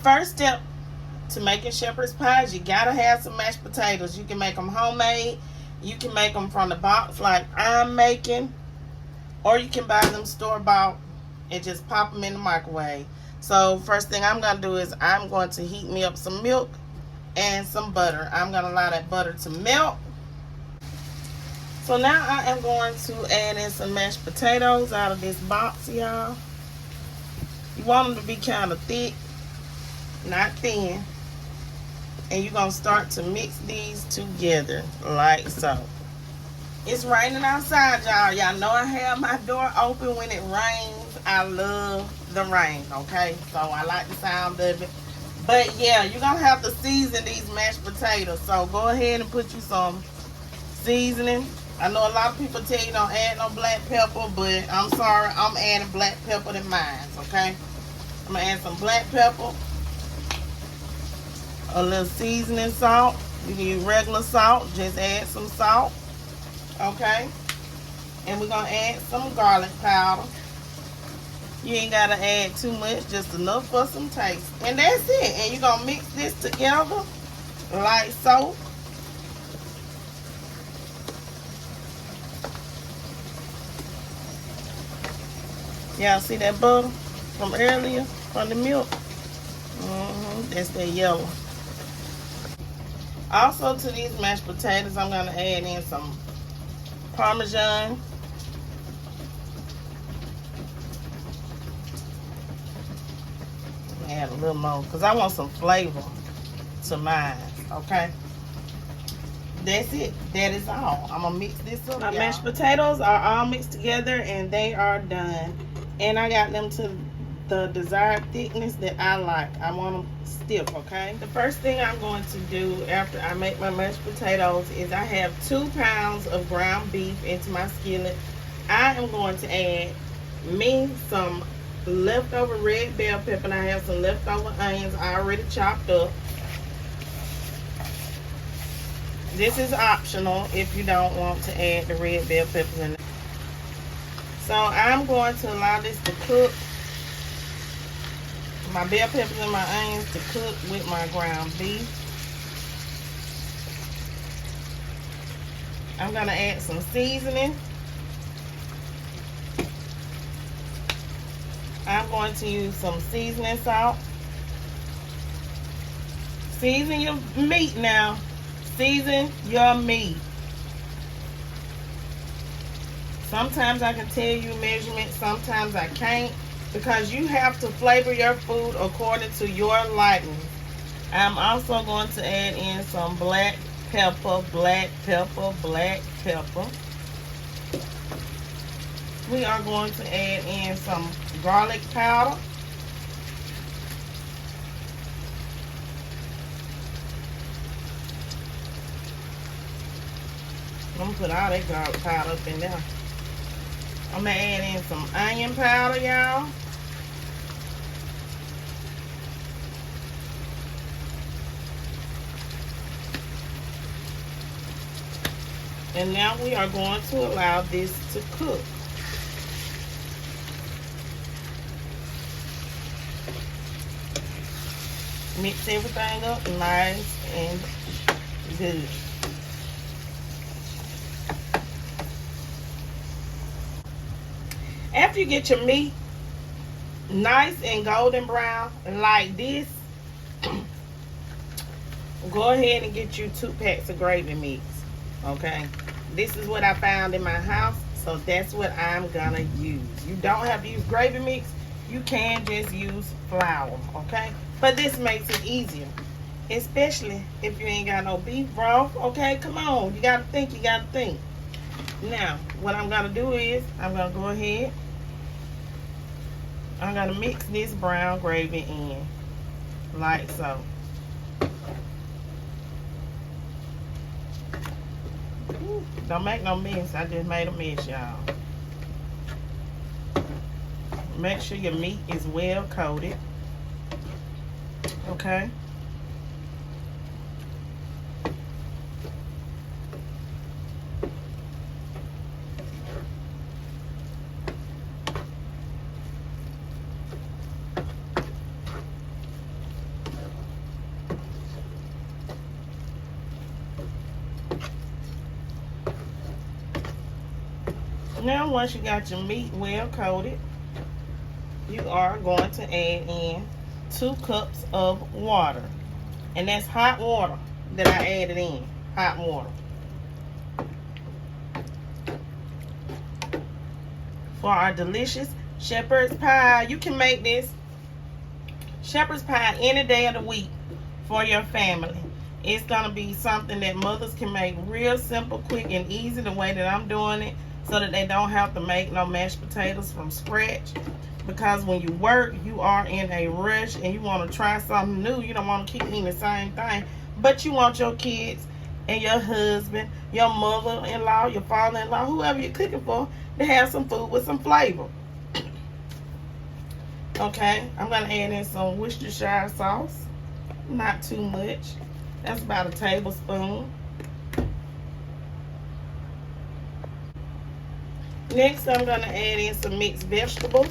first step to making shepherd's pies, you gotta have some mashed potatoes. You can make them homemade. You can make them from the box like I'm making, or you can buy them store-bought and just pop them in the microwave. So first thing I'm gonna do is I'm going to heat me up some milk and some butter. I'm gonna allow that butter to melt. So now I am going to add in some mashed potatoes out of this box, y'all. You want them to be kind of thick, not thin. And you're gonna start to mix these together like so. It's raining outside, y'all. Y'all know I have my door open when it rains. I love the rain, okay? So I like the sound of it. But yeah, you're gonna have to season these mashed potatoes. So go ahead and put you some seasoning. I know a lot of people tell you don't add no black pepper, but I'm sorry, I'm adding black pepper to mine, okay? I'm gonna add some black pepper, a little seasoning salt. You can use regular salt, just add some salt. Okay, and we're gonna add some garlic powder. You ain't gotta add too much, just enough for some taste. And that's it. And you're gonna mix this together like so. Y'all see that butter from earlier, from the milk? That's that yellow. Also to these mashed potatoes, I'm gonna add in some Parmesan. Add a little more because I want some flavor to mine. Okay, that's it. That is all. I'm gonna mix this up. My mashed potatoes are all mixed together and they are done. And I got them to the desired thickness that I like. I want them stiff. Okay, the first thing I'm going to do after I make my mashed potatoes is I have 2 pounds of ground beef into my skillet. I am going to add me some leftover red bell pepper, and I have some leftover onions I already chopped up. This is optional if you don't want to add the red bell peppers in. So I'm going to allow this to cook. My bell peppers and my onions to cook with my ground beef. I'm going to add some seasoning. I'm going to use some seasoning salt. Season your meat now. Season your meat. Sometimes I can tell you measurements, sometimes I can't, because you have to flavor your food according to your liking. I'm also going to add in some black pepper, black pepper, black pepper. We are going to add in some garlic powder. I'm going to put all that garlic powder up in there. I'm going to add in some onion powder, y'all. And now we are going to allow this to cook. Mix everything up nice and good. After you get your meat nice and golden brown like this, go ahead and get you 2 packs of gravy mix. Okay, this is what I found in my house, so that's what I'm gonna use. You don't have to use gravy mix, you can just use flour. Okay, but this makes it easier, especially if you ain't got no beef broth. Okay, come on, you gotta think. Now what I'm gonna do is I'm gonna go ahead, I'm gonna mix this brown gravy in like so. Don't make no mess. I just made a mess, y'all. Make sure your meat is well coated. Okay. Now, once you got your meat well coated, you are going to add in 2 cups of water. And that's hot water that I added in. Hot water. For our delicious shepherd's pie. You can make this shepherd's pie any day of the week for your family. It's going to be something that mothers can make real simple, quick, and easy the way that I'm doing it, so that they don't have to make no mashed potatoes from scratch. Because when you work, you are in a rush and you want to try something new. You don't want to keep eating the same thing, but you want your kids and your husband, your mother-in-law, your father-in-law, whoever you're cooking for, to have some food with some flavor. Okay, I'm going to add in some Worcestershire sauce. Not too much. That's about a tablespoon. Next, I'm going to add in some mixed vegetables.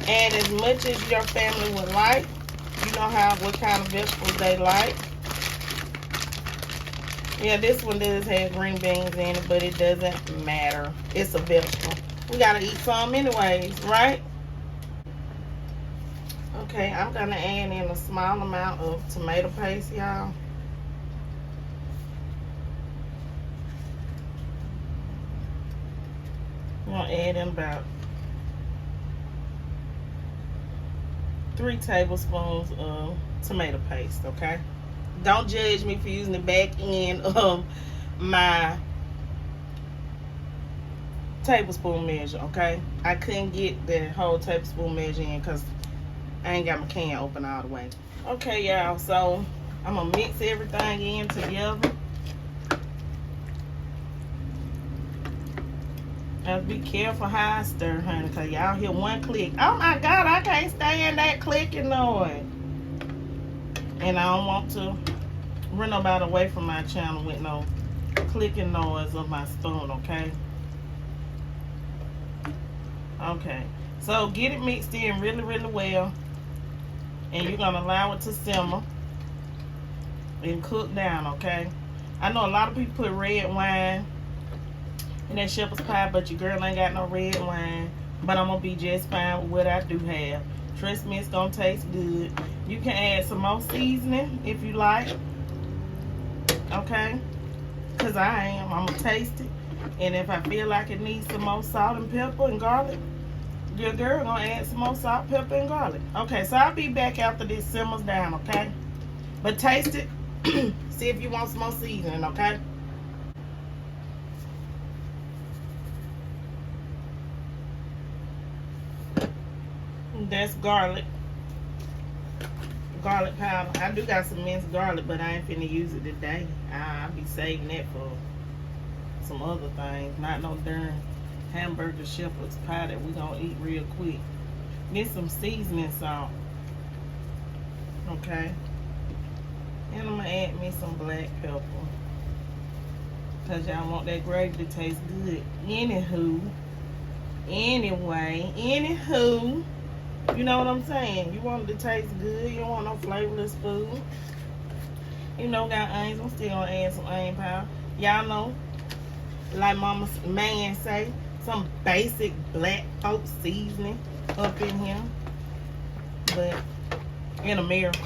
Add as much as your family would like. You know what kind of vegetables they like. Yeah, this one does have green beans in it, but it doesn't matter. It's a vegetable. We got to eat some anyways, right? Okay, I'm going to add in a small amount of tomato paste, y'all. I'm going to add in about 3 tablespoons of tomato paste, okay? Don't judge me for using the back end of my tablespoon measure, okay? I couldn't get the whole tablespoon measure in because I ain't got my can open all the way. Okay, y'all, so I'm going to mix everything in together. Now be careful how I stir, honey, because y'all hear one click. Oh my God, I can't stand that clicking noise. And I don't want to run nobody away from my channel with no clicking noise of my spoon, okay? Okay, so get it mixed in really, really well. And you're going to allow it to simmer and cook down, okay? I know a lot of people put red wine in that shepherd's pie, but your girl ain't got no red wine. But I'm going to be just fine with what I do have. Trust me, it's going to taste good. You can add some more seasoning if you like. Okay? Because I'm going to taste it. And if I feel like it needs some more salt and pepper and garlic, your girl going to add some more salt, pepper, and garlic. Okay, so I'll be back after this simmers down, okay? But taste it. See if you want some more seasoning, okay? That's garlic powder. I do got some minced garlic, but I ain't finna use it today. I'll be saving that for some other things. Not no darn hamburger shepherd's pie that we gonna eat real quick. Get some seasoning salt, okay? And I'm gonna add me some black pepper, because y'all want that gravy to taste good. Anywho, you know what I'm saying? You want it to taste good. You don't want no flavorless food. You know, got onions. I'm still gonna add some onion powder. Y'all know, like Mama's man say, some basic black folk seasoning up in here. But in America.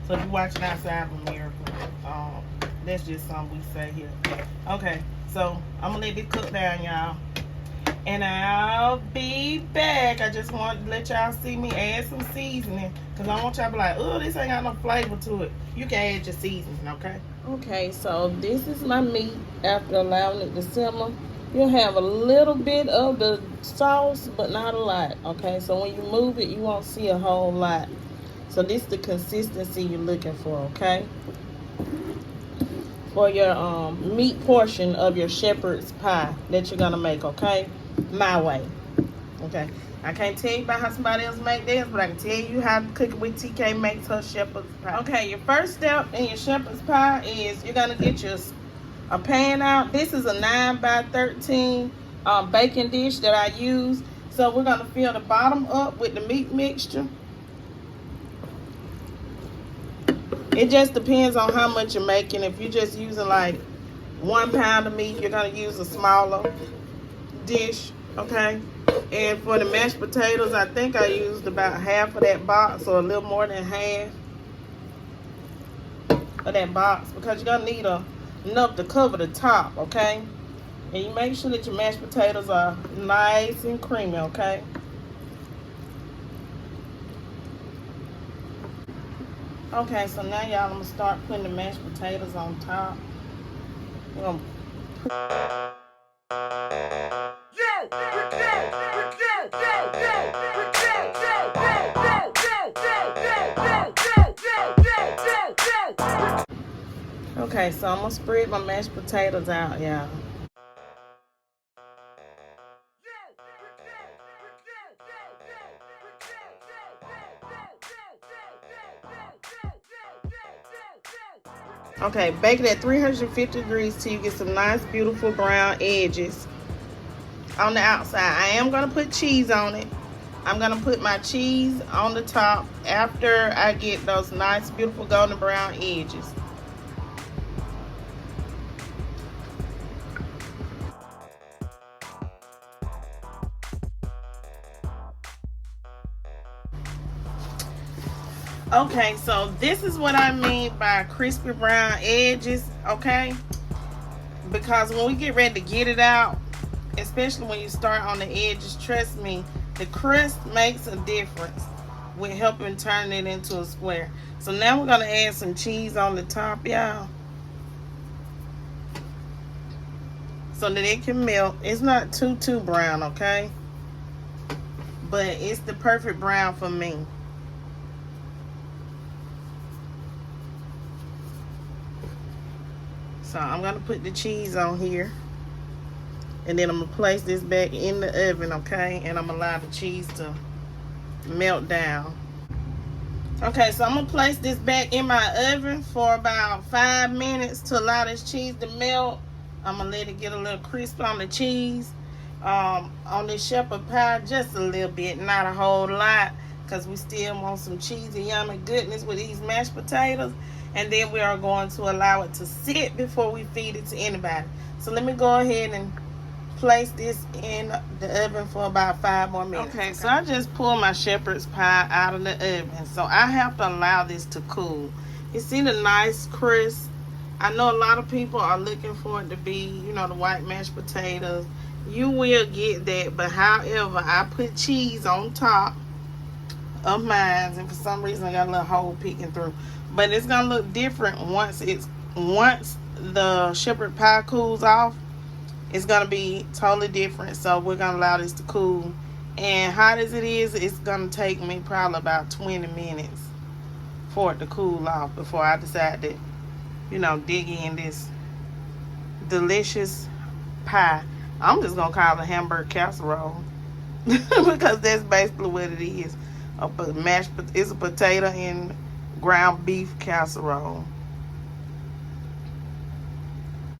So if you're watching outside of America, that's just something we say here. Okay, so I'm gonna let this cook down, y'all. And I'll be back. I just want to let y'all see me add some seasoning, because I want y'all to be like, oh, this ain't got no flavor to it. You can add your seasoning, okay? Okay, so this is my meat after allowing it to simmer. You'll have a little bit of the sauce, but not a lot, okay? So when you move it, you won't see a whole lot. So this is the consistency you're looking for, okay? For your meat portion of your shepherd's pie that you're going to make, okay? My way, okay? I can't tell you about how somebody else make theirs, but I can tell you how to cook it with TK makes her shepherd's pie. Okay, your first step in your shepherd's pie is you're going to get a pan out. This is a 9x13 baking dish that I use. So we're going to fill the bottom up with the meat mixture. It just depends on how much you're making. If you're just using like 1 pound of meat, you're going to use a smaller dish. Okay, and for the mashed potatoes, I think I used about half of that box, or a little more than half of that box, because you're gonna need enough to cover the top. Okay, and you make sure that your mashed potatoes are nice and creamy. Okay. Okay, so now y'all, I'm gonna start putting the mashed potatoes on top. We're gonna Okay, so I'm gonna spread my mashed potatoes out, y'all. Okay, bake it at 350 degrees till you get some nice, beautiful brown edges on the outside. I am gonna put cheese on it. I'm gonna put my cheese on the top after I get those nice, beautiful golden brown edges. Okay, so this is what I mean by crispy brown edges, okay? Because when we get ready to get it out, especially when you start on the edges, trust me, the crust makes a difference with helping turn it into a square. So now we're gonna add some cheese on the top, y'all, so that it can melt. It's not too brown, okay? But it's the perfect brown for me. So I'm gonna put the cheese on here, and then I'm gonna place this back in the oven, okay? And I'm gonna allow the cheese to melt down. Okay, so I'm gonna place this back in my oven for about 5 minutes to allow this cheese to melt. I'm gonna let it get a little crisp on the cheese. On this shepherd pie, just a little bit, not a whole lot, because we still want some cheesy, yummy goodness with these mashed potatoes. And then we are going to allow it to sit before we feed it to anybody. So let me go ahead and place this in the oven for about 5 more minutes. Okay, so I just pulled my shepherd's pie out of the oven. So I have to allow this to cool. You see the nice crisp? I know a lot of people are looking for it to be, you know, the white mashed potatoes. You will get that, but however, I put cheese on top of mine, and for some reason I got a little hole peeking through. But it's gonna look different once the shepherd pie cools off. It's gonna be totally different. So we're gonna allow this to cool. And hot as it is, it's gonna take me probably about 20 minutes for it to cool off before I decide to, you know, dig in this delicious pie. I'm just gonna call it a hamburger casserole because that's basically what it is. It's a potato and ground beef casserole.